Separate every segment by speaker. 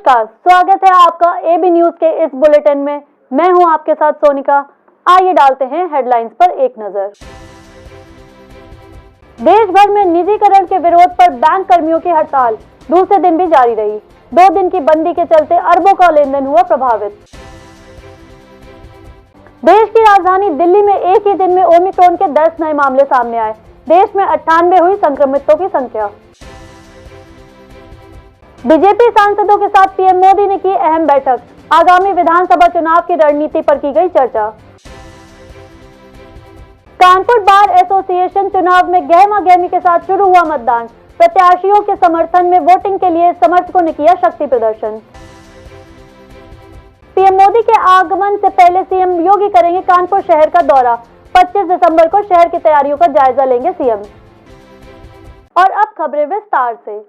Speaker 1: नमस्कार, स्वागत है आपका एबी न्यूज के इस बुलेटिन में। मैं हूं आपके साथ सोनिका। आइए डालते हैं हेडलाइंस पर एक नजर। देश भर में निजीकरण के विरोध पर बैंक कर्मियों की हड़ताल दूसरे दिन भी जारी रही। 2 दिन की बंदी के चलते अरबों का लेन देन हुआ प्रभावित। देश की राजधानी दिल्ली में एक ही दिन में ओमिक्रॉन के 10 नए मामले सामने आए। देश में 98 हुई संक्रमितों की संख्या। बीजेपी सांसदों के साथ पीएम मोदी ने की अहम बैठक। आगामी विधानसभा चुनाव की रणनीति पर की गई चर्चा। कानपुर बार एसोसिएशन चुनाव में गहमा-गहमी के साथ शुरू हुआ मतदान। प्रत्याशियों के समर्थन में वोटिंग के लिए समर्थकों ने किया शक्ति प्रदर्शन। पीएम मोदी के आगमन से पहले सीएम योगी करेंगे कानपुर शहर का दौरा। 25 दिसंबर को शहर की तैयारियों का जायजा लेंगे सीएम। और अब खबरें विस्तार से।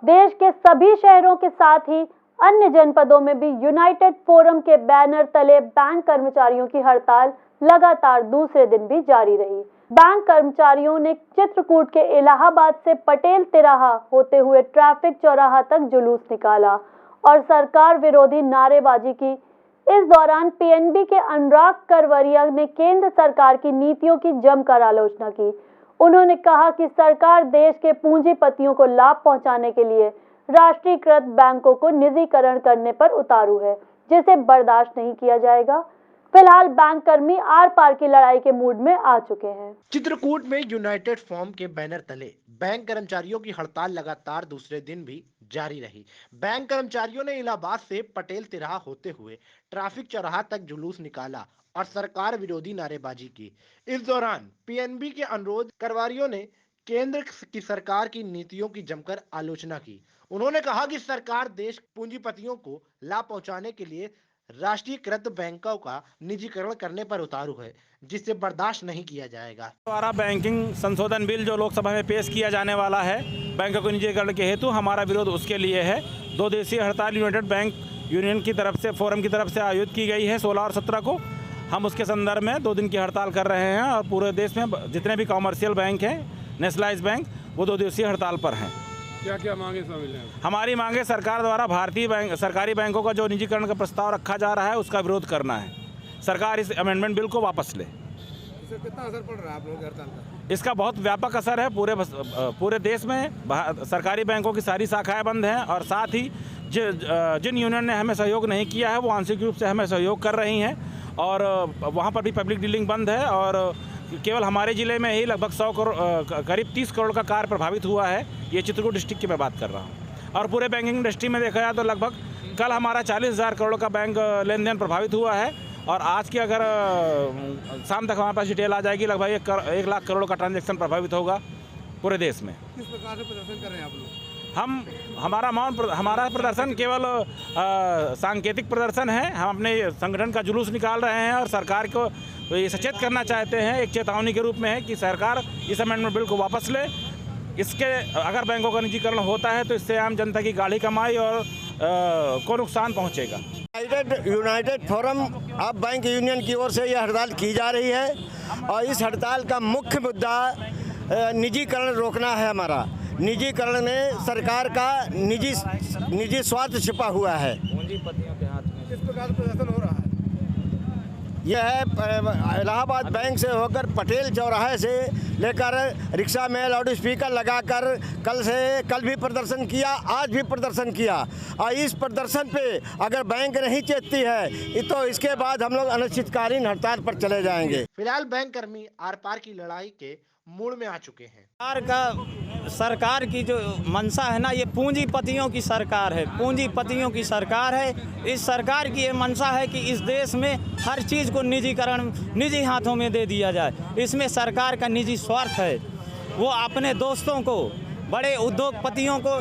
Speaker 1: देश के सभी शहरों के साथ ही अन्य जनपदों में भी यूनाइटेड फोरम के बैनर तले बैंक कर्मचारियों की हड़ताल लगातार दूसरे दिन भी जारी रही। बैंक कर्मचारियों ने चित्रकूट के इलाहाबाद से पटेल तिराहा होते हुए ट्रैफिक चौराहा तक जुलूस निकाला और सरकार विरोधी नारेबाजी की। इस दौरान पीएनबी के अनुराग करवरिया ने केंद्र सरकार की नीतियों की जमकर आलोचना की। उन्होंने कहा कि सरकार देश के पूंजीपतियों को लाभ पहुंचाने के लिए राष्ट्रीयकृत बैंकों को निजीकरण करने पर उतारू है, जिसे बर्दाश्त नहीं किया जाएगा। फिलहाल बैंक कर्मी आर पार की लड़ाई के मूड में आ चुके हैं।
Speaker 2: चित्रकूट में यूनाइटेड फोरम के बैनर तले बैंक कर्मचारियों की हड़ताल लगातार दूसरे दिन भी जारी रही। बैंक कर्मचारियों ने इलाहाबाद से पटेल तिराहा होते हुए ट्रैफिक चौराहा तक जुलूस निकाला और सरकार विरोधी नारेबाजी की। इस दौरान पीएनबी के अनुरोध करवारियों ने केंद्र की सरकार की नीतियों की जमकर आलोचना की। उन्होंने कहा कि सरकार देश पूंजीपतियों को लाभ पहुंचाने के लिए राष्ट्रीयकृत बैंकों का निजीकरण करने पर उतारू है, जिससे बर्दाश्त नहीं किया जाएगा।
Speaker 3: द्वारा बैंकिंग संशोधन बिल जो लोकसभा में पेश किया जाने वाला है, बैंकों को निजीकरण के हेतु हमारा विरोध उसके लिए है। 2 दिवसीय हड़ताल यूनाइटेड बैंक यूनियन की तरफ से फोरम की तरफ से आयोजित की गई है 16 और 17 को। हम उसके संदर्भ में 2 दिन की हड़ताल कर रहे हैं और पूरे देश में जितने भी कॉमर्शियल बैंक हैं, नेशनलाइज बैंक, वो 2 दिवसीय हड़ताल पर हैं।
Speaker 4: क्या क्या मांगे शामिल हैं?
Speaker 3: हमारी मांगे सरकार द्वारा भारतीय बैंक सरकारी बैंकों का जो निजीकरण का प्रस्ताव रखा जा रहा है उसका विरोध करना है। सरकार इस अमेंडमेंट बिल को वापस ले।
Speaker 4: इससे कितना असर पड़ रहा है आप लोगों की हड़ताल का?
Speaker 3: इसका बहुत व्यापक असर है। पूरे देश में सरकारी बैंकों की सारी शाखाएं बंद हैं और साथ ही जिन यूनियन ने हमें सहयोग नहीं किया है वो आंशिक रूप से हमें सहयोग कर रही हैं और वहाँ पर भी पब्लिक डीलिंग बंद है। और केवल हमारे ज़िले में ही लगभग 100 करोड़ करीब 30 करोड़ का कार्य प्रभावित हुआ है। ये चित्रकूट डिस्ट्रिक्ट की मैं बात कर रहा हूँ। और पूरे बैंकिंग इंडस्ट्री में देखा जाए तो लगभग कल हमारा 40,000 करोड़ का बैंक लेन देन प्रभावित हुआ है और आज की अगर शाम तक हमारे पास डिटेल आ जाएगी, लगभग 1 लाख करोड़ का ट्रांजैक्शन प्रभावित होगा पूरे देश में।
Speaker 4: किस प्रकार से प्रदर्शन कर रहे हैं आप लोग?
Speaker 3: हमारा प्रदर्शन केवल सांकेतिक प्रदर्शन है। हम अपने संगठन का जुलूस निकाल रहे हैं और सरकार को ये सचेत करना चाहते हैं, एक चेतावनी के रूप में है कि सरकार इस अमेंडमेंट बिल को वापस ले। इसके अगर बैंकों का निजीकरण होता है तो इससे आम जनता की गाढ़ी कमाई और को नुकसान पहुंचेगा।
Speaker 5: United forum of bank union की ओर से यह हड़ताल की जा रही है और इस हड़ताल का मुख्य मुद्दा निजीकरण रोकना है। हमारा निजीकरण में सरकार का निजी स्वार्थ छिपा हुआ है।
Speaker 3: पूंजीपतियों के हाथ में
Speaker 4: किस प्रकार प्रदर्शन हो रहा है?
Speaker 5: यह है इलाहाबाद बैंक से होकर पटेल चौराहे से लेकर रिक्शा में लाउड स्पीकर लगाकर कल भी प्रदर्शन किया, आज भी प्रदर्शन किया। और इस प्रदर्शन पे अगर बैंक नहीं चेतती है तो इसके बाद हम लोग अनिश्चितकालीन हड़ताल पर चले जाएंगे।
Speaker 2: फिलहाल बैंक कर्मी आर पार की लड़ाई के मूड में आ चुके हैं।
Speaker 6: सरकार की जो मंशा है ना, ये पूंजीपतियों की सरकार है, पूंजीपतियों की सरकार है। इस सरकार की ये मंशा है कि इस देश में हर चीज़ को निजीकरण निजी हाथों में दे दिया जाए। इसमें सरकार का निजी स्वार्थ है। वो अपने दोस्तों को, बड़े उद्योगपतियों को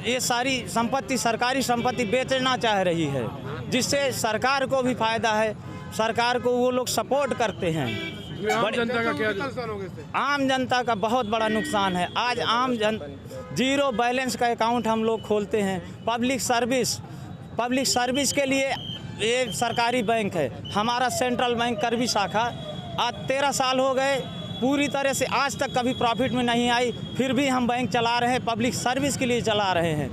Speaker 6: ये सारी संपत्ति, सरकारी संपत्ति बेचना चाह रही है, जिससे सरकार को भी फायदा है। सरकार को वो लोग सपोर्ट करते हैं।
Speaker 4: आम जनता का क्या नुकसान होगा इससे?
Speaker 6: आम जनता का बहुत बड़ा नुकसान है। आज जीरो बैलेंस का अकाउंट हम लोग खोलते हैं। पब्लिक सर्विस के लिए ये सरकारी बैंक है। हमारा सेंट्रल बैंक करवी शाखा आज 13 साल हो गए, पूरी तरह से आज तक कभी प्रॉफिट में नहीं आई, फिर भी हम बैंक चला रहे हैं, पब्लिक सर्विस के लिए चला रहे हैं।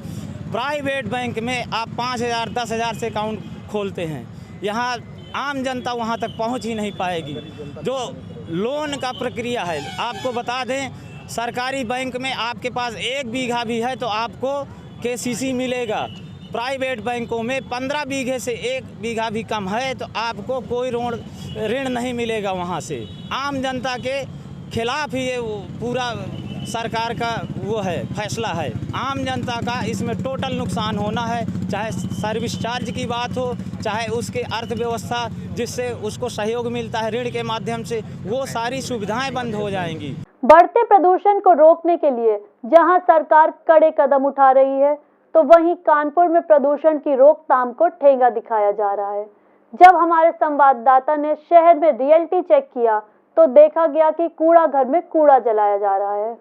Speaker 6: प्राइवेट बैंक में आप 5,000 10,000 से अकाउंट खोलते हैं, यहाँ आम जनता वहाँ तक पहुँच ही नहीं पाएगी। जो लोन का प्रक्रिया है, आपको बता दें, सरकारी बैंक में आपके पास 1 बीघा भी है तो आपको KCC मिलेगा। प्राइवेट बैंकों में 15 बीघे से 1 बीघा भी कम है तो आपको कोई ऋण नहीं मिलेगा वहाँ से। आम जनता के खिलाफ ही ये पूरा सरकार का वो है फैसला है। आम जनता का इसमें टोटल नुकसान होना है, चाहे सर्विस चार्ज की बात हो, चाहे उसके अर्थव्यवस्था जिससे उसको सहयोग मिलता है ऋण के माध्यम से, वो सारी सुविधाएं बंद हो जाएंगी।
Speaker 1: बढ़ते प्रदूषण को रोकने के लिए जहां सरकार कड़े कदम उठा रही है, तो वहीं कानपुर में प्रदूषण की रोकथाम को ठेंगा दिखाया जा रहा है। जब हमारे संवाददाता ने शहर में रियलिटी चेक किया तो देखा गया कि कूड़ा घर में कूड़ा जलाया जा रहा है।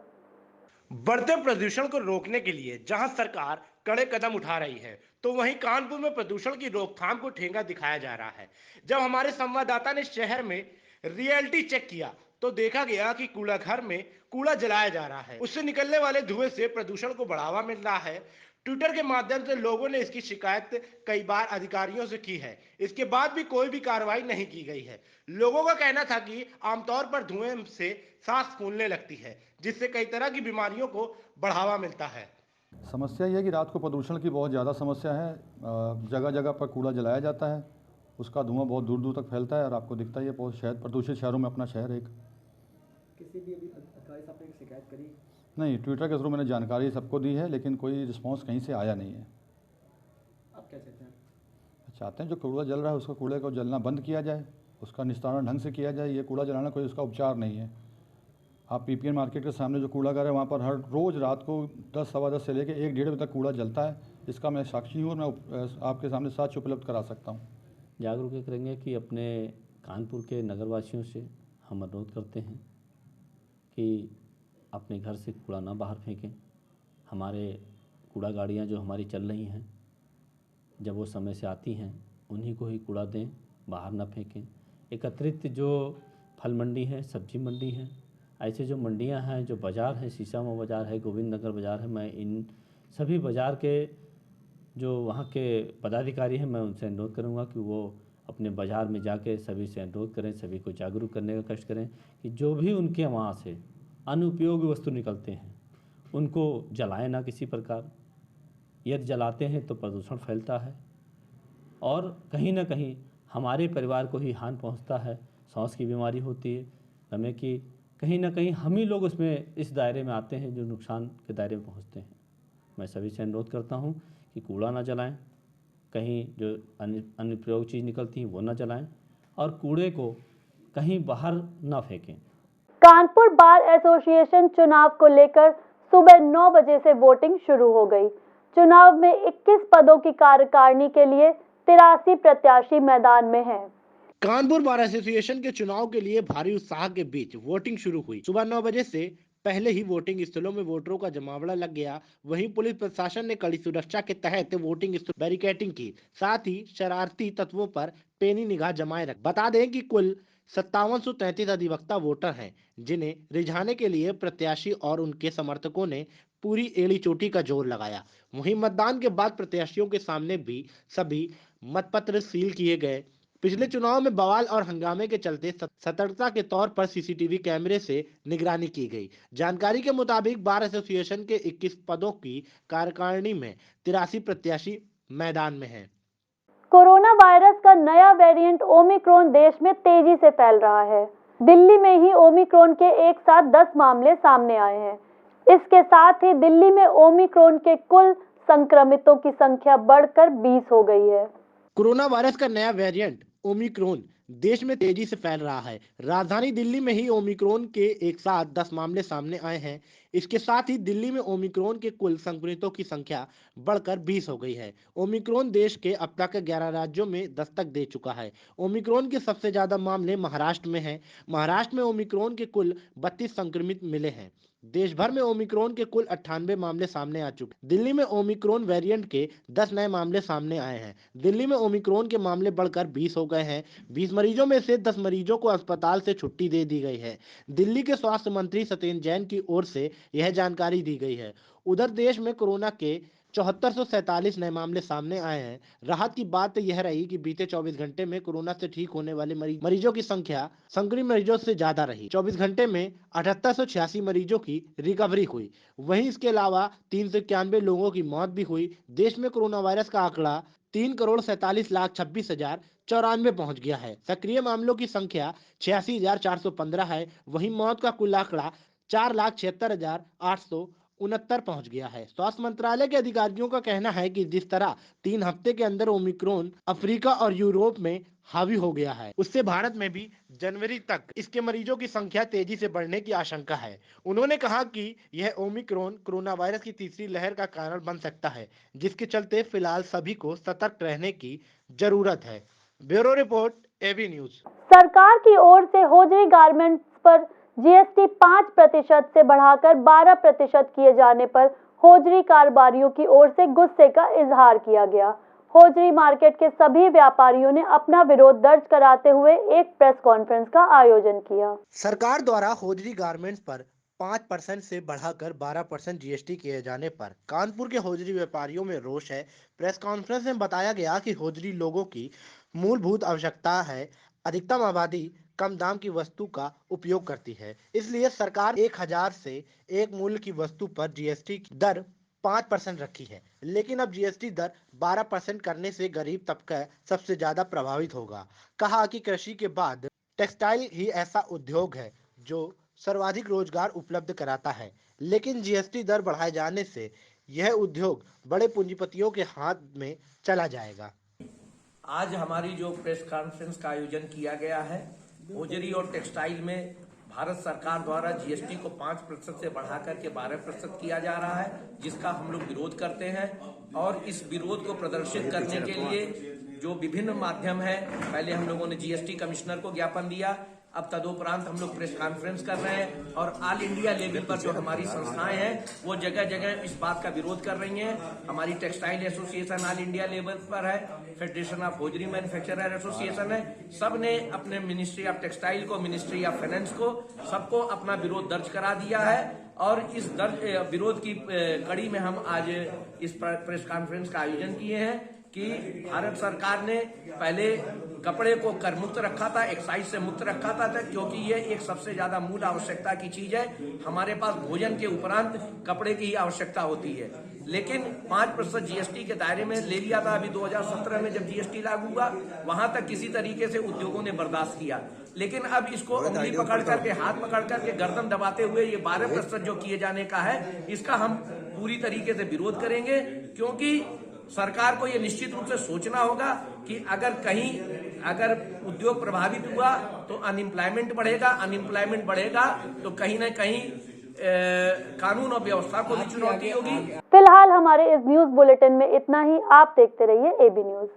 Speaker 2: बढ़ते प्रदूषण को रोकने के लिए जहां सरकार कड़े कदम उठा रही है, तो वहीं कानपुर में प्रदूषण की रोकथाम को ठेंगा दिखाया जा रहा है। जब हमारे संवाददाता ने शहर में रियलिटी चेक किया तो देखा गया कि कूड़ा घर में कूड़ा जलाया जा रहा है। उससे निकलने वाले धुएं से प्रदूषण को बढ़ावा मिल रहा है। ट्विटर के माध्यम से लोगों ने इसकी शिकायत कई बार अधिकारियों से की है, इसके बाद भी कोई भी कार्रवाई नहीं की गई है। लोगों का कहना था कि आमतौर पर धुएं से सांस फूलने लगती है, जिससे कई तरह की बीमारियों को बढ़ावा मिलता है।
Speaker 7: समस्या यह है कि रात को प्रदूषण की बहुत ज़्यादा समस्या है। जगह जगह पर कूड़ा जलाया जाता है, उसका धुआं बहुत दूर दूर तक फैलता है और आपको दिखता ही है। बहुत शहर प्रदूषित शहरों में अपना शहर एक।
Speaker 8: किसी भी अभी अधिकारी साहब ने शिकायत करी?
Speaker 7: नहीं, ट्विटर के थ्रू मैंने जानकारी सबको दी है, लेकिन कोई रिस्पांस कहीं से आया नहीं है।
Speaker 8: आप क्या चाहते हैं?
Speaker 7: चाहते हैं जो कूड़ा जल रहा है उसको कूड़े को जलना बंद किया जाए, उसका निस्तारण ढंग से किया जाए। ये कूड़ा जलाना कोई उसका उपचार नहीं है। आप PPN मार्केट के सामने जो कूड़ा घर है वहाँ पर हर रोज़ रात को 10 सवा 10 से लेकर 1 डेढ़ बजे तक कूड़ा जलता है। इसका मैं साक्षी हूँ और मैं आपके सामने साक्ष्य उपलब्ध करा सकता हूँ।
Speaker 9: जागरूक करेंगे कि अपने कानपुर के नगरवासियों से हम अनुरोध करते हैं कि अपने घर से कूड़ा ना बाहर फेंकें। हमारे कूड़ा गाड़ियाँ जो हमारी चल रही हैं, जब वो समय से आती हैं उन्हीं को ही कूड़ा दें, बाहर ना फेंकें। एकत्रित जो फल मंडी है, सब्जी मंडी है, ऐसे जो मंडियां हैं, जो बाज़ार है, शीशामा बाज़ार है, गोविंद नगर बाज़ार है, मैं इन सभी बाज़ार के जो वहाँ के पदाधिकारी हैं, मैं उनसे अनुरोध करूँगा कि वो अपने बाज़ार में जाके सभी से अनुरोध करें, सभी को जागरूक करने का कष्ट करें कि जो भी उनके वहाँ से अनुपयोगी वस्तु निकलते हैं उनको जलाएं ना किसी प्रकार। यदि जलाते हैं तो प्रदूषण फैलता है और कहीं ना कहीं हमारे परिवार को ही हानि पहुंचता है। सांस की बीमारी होती है, हमें कि कहीं ना कहीं हम ही लोग उसमें इस दायरे में आते हैं जो नुकसान के दायरे में पहुंचते हैं। मैं सभी से अनुरोध करता हूं कि कूड़ा ना जलाएं, कहीं जो अनुपयोगी चीज़ निकलती है वो ना जलाएं और कूड़े को कहीं बाहर ना फेंकें।
Speaker 1: कानपुर बार एसोसिएशन चुनाव को लेकर सुबह 9 बजे से वोटिंग शुरू हो गई। चुनाव में 21 पदों की कार्यकारिणी के लिए 83 प्रत्याशी मैदान में हैं।
Speaker 2: कानपुर बार एसोसिएशन के चुनाव के लिए भारी उत्साह के बीच वोटिंग शुरू हुई। सुबह 9 बजे से पहले ही वोटिंग स्थलों में वोटरों का जमावड़ा लग गया। वहीं पुलिस प्रशासन ने कड़ी सुरक्षा के तहत वोटिंग स्थल बैरिकेडिंग की, साथ ही शरारती तत्वों पर पैनी निगाह जमाए रख। बता दें कि कुल 5733 अधिवक्ता वोटर हैं, जिन्हें रिझाने के लिए प्रत्याशी और उनके समर्थकों ने पूरी एड़ी चोटी का जोर लगाया। वहीं मतदान के बाद प्रत्याशियों के सामने भी सभी मतपत्र सील किए गए। पिछले चुनाव में बवाल और हंगामे के चलते सतर्कता के तौर पर CCTV कैमरे से निगरानी की गई। जानकारी के मुताबिक बार एसोसिएशन के 21 पदों की कार्यकारिणी में 83 प्रत्याशी मैदान में हैं।
Speaker 1: कोरोना वायरस का नया वेरिएंट ओमिक्रॉन देश में तेजी से फैल रहा है। दिल्ली में ही ओमिक्रॉन के एक साथ 10 मामले सामने आए हैं। इसके साथ ही दिल्ली में ओमिक्रॉन के कुल संक्रमितों की संख्या बढ़कर 20 हो गई है।
Speaker 2: कोरोना वायरस का नया वेरिएंट ओमिक्रॉन देश में तेजी से फैल रहा है। राजधानी दिल्ली में ही ओमिक्रॉन के एक साथ 10 मामले सामने आए हैं। इसके साथ ही दिल्ली में ओमिक्रॉन के कुल संक्रमितों की संख्या बढ़कर 20 हो गई है। ओमिक्रॉन देश के अब तक 11 राज्यों में दस्तक दे चुका है। ओमिक्रॉन के सबसे ज्यादा मामले महाराष्ट्र में हैं। महाराष्ट्र में ओमिक्रॉन के कुल 32 संक्रमित मिले हैं। देश भर में ओमिक्रॉन के कुल 98 मामले सामने आ चुके। दिल्ली में ओमिक्रॉन वेरिएंट के 10 नए मामले सामने आए हैं। दिल्ली में ओमिक्रॉन के मामले बढ़कर 20 हो गए हैं। 20 मरीजों में से 10 मरीजों को अस्पताल से छुट्टी दे दी गई है। दिल्ली के स्वास्थ्य मंत्री सत्येंद्र जैन की ओर से यह जानकारी दी गई है। उधर देश में कोरोना के 7447 नए मामले सामने आए हैं। राहत की बात यह रही कि बीते 24 घंटे में कोरोना से ठीक होने वाले मरीजों की संख्या संक्रमित मरीजों से ज्यादा रही। 24 घंटे में 7886 मरीजों की रिकवरी हुई। वहीं इसके अलावा 391 लोगों की मौत भी हुई। देश में कोरोना वायरस का आंकड़ा 3,47,26,094 पहुंच गया है। सक्रिय मामलों की संख्या 86,415 है। वहीं मौत का कुल आंकड़ा 4,76,869 पहुंच गया है। स्वास्थ्य मंत्रालय के अधिकारियों का कहना है कि जिस तरह 3 हफ्ते के अंदर ओमिक्रॉन अफ्रीका और यूरोप में हावी हो गया है, उससे भारत में भी जनवरी तक इसके मरीजों की संख्या तेजी से बढ़ने की आशंका है। उन्होंने कहा कि यह ओमिक्रॉन कोरोना वायरस की तीसरी लहर का कारण बन सकता है, जिसके चलते फिलहाल सभी को सतर्क रहने की जरूरत है। Bureau report, AB news.
Speaker 1: सरकार की ओर से होजरी गारमेंट्स पर जीएसटी 5% से बढ़ाकर 12% किए जाने पर होजरी कारोबारियों की ओर से गुस्से का इजहार किया गया। होजरी मार्केट के सभी व्यापारियों ने अपना विरोध दर्ज कराते हुए एक प्रेस कॉन्फ्रेंस का आयोजन किया।
Speaker 2: सरकार द्वारा होजरी गारमेंट्स पर 5% से बढ़ाकर 12% जीएसटी किए जाने पर कानपुर के होजरी व्यापारियों में रोष है। प्रेस कॉन्फ्रेंस में बताया गया कि होजरी लोगों की मूलभूत आवश्यकता है। अधिकतम आबादी कम दाम की वस्तु का उपयोग करती है, इसलिए सरकार 1000 से एक मूल्य की वस्तु पर जीएसटी की दर 5% रखी है। लेकिन अब जीएसटी दर 12% करने से गरीब तबका सबसे ज्यादा प्रभावित होगा। कहा कि कृषि के बाद टेक्सटाइल ही ऐसा उद्योग है जो सर्वाधिक रोजगार उपलब्ध कराता है, लेकिन जीएसटी दर बढ़ाए जाने से यह उद्योग बड़े पूंजीपतियों के हाथ में चला जाएगा।
Speaker 10: आज हमारी जो प्रेस कॉन्फ्रेंस का आयोजन किया गया है, होजरी और टेक्सटाइल में भारत सरकार द्वारा जीएसटी को 5% से बढ़ा करके 12% किया जा रहा है, जिसका हम लोग विरोध करते हैं। और इस विरोध को प्रदर्शित करने के लिए जो विभिन्न माध्यम है, पहले हम लोगों ने जीएसटी कमिश्नर को ज्ञापन दिया, अब तदुपरांत हम लोग प्रेस कॉन्फ्रेंस कर रहे हैं और ऑल इंडिया लेवल पर जो हमारी संस्थाएं हैं वो जगह जगह इस बात का विरोध कर रही हैं। हमारी textile association all India level पर है, federation of hosiery manufacturer association है, सब ने अपने मिनिस्ट्री ऑफ टेक्सटाइल को, मिनिस्ट्री ऑफ फाइनेंस को, सबको अपना विरोध दर्ज करा दिया है। और इस विरोध की कड़ी में हम आज इस प्रेस कॉन्फ्रेंस का आयोजन किए हैं कि भारत सरकार ने पहले कपड़े को कर मुक्त रखा था, एक्साइज से मुक्त रखा था, क्योंकि ये एक सबसे ज्यादा मूल आवश्यकता की चीज है। हमारे पास भोजन के उपरांत कपड़े की ही आवश्यकता होती है, लेकिन 5% जीएसटी के दायरे में ले लिया था। अभी 2017 में जब जीएसटी लागू हुआ, वहां तक किसी तरीके से उद्योगों ने बर्दाश्त किया, लेकिन अब इसको उंगली पकड़ करके, हाथ पकड़ करके गर्दन दबाते हुए ये 12% जो किए जाने का है, इसका हम पूरी तरीके से विरोध करेंगे। क्योंकि सरकार को ये निश्चित रूप से सोचना होगा कि अगर उद्योग प्रभावित हुआ तो अनएम्प्लॉयमेंट बढ़ेगा, अनएम्प्लॉयमेंट बढ़ेगा तो कहीं न कहीं कानून और व्यवस्था को भी चुनौती होगी।
Speaker 1: फिलहाल हमारे इस न्यूज बुलेटिन में इतना ही। आप देखते रहिए एबी न्यूज।